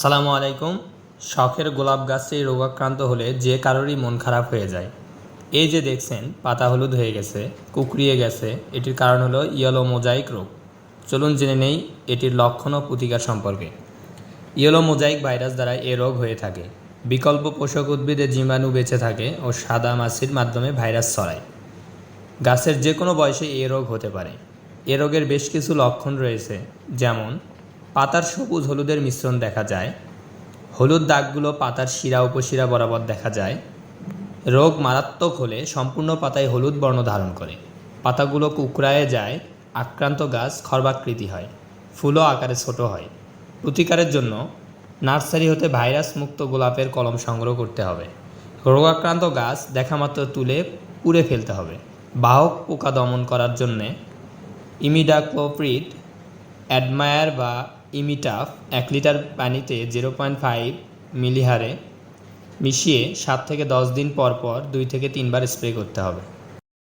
সালামু আলাইকুম। শখের গোলাপ গাছটি রোগাক্রান্ত হলে যে কারোরই মন খারাপ হয়ে যায়। এই যে দেখছেন পাতা হলুদ হয়ে গেছে, কুঁকড়িয়ে গেছে, এটির কারণ হলো ইয়েলো মোজাইক রোগ। চলুন জেনে নেই এটির লক্ষণ ও প্রতিকার সম্পর্কে। ইয়েলো মোজাইক ভাইরাস দ্বারা এ রোগ হয়ে থাকে। বিকল্প পোষক উদ্ভিদে জীবাণু বেঁচে থাকে ও সাদা মাছির মাধ্যমে ভাইরাস ছড়ায়। গাছের যে কোনো বয়সে এ রোগ হতে পারে। এ রোগের বেশ কিছু লক্ষণ রয়েছে, যেমন পাতার সবুজ হলুদের মিশ্রণ দেখা যায়, হলুদ দাগগুলো পাতার শিরা উপশিরা বরাবর দেখা যায়। রোগ মারাত্মক হলে সম্পূর্ণ পাতায় হলুদ বর্ণ ধারণ করে, পাতাগুলো কুঁকড়ায়ে যায়, আক্রান্ত গাছ খর্বাকৃতি হয়, ফুলও আকারে ছোট হয়। প্রতিকারের জন্য নার্সারি হতে ভাইরাস মুক্ত গোলাপের কলম সংগ্রহ করতে হবে। রোগাক্রান্ত গাছ দেখামাত্র তুলে পুড়ে ফেলতে হবে। বাহক পোকা দমন করার জন্যে ইমিডাক্লোপ্রিড, অ্যাডমায়ার বা ইমিটাফ 1 লিটার পানিতে 0.5 মিলি হারে মিশিয়ে 7 থেকে 10 দিন পর 2 থেকে 3 বার স্প্রে করতে হবে।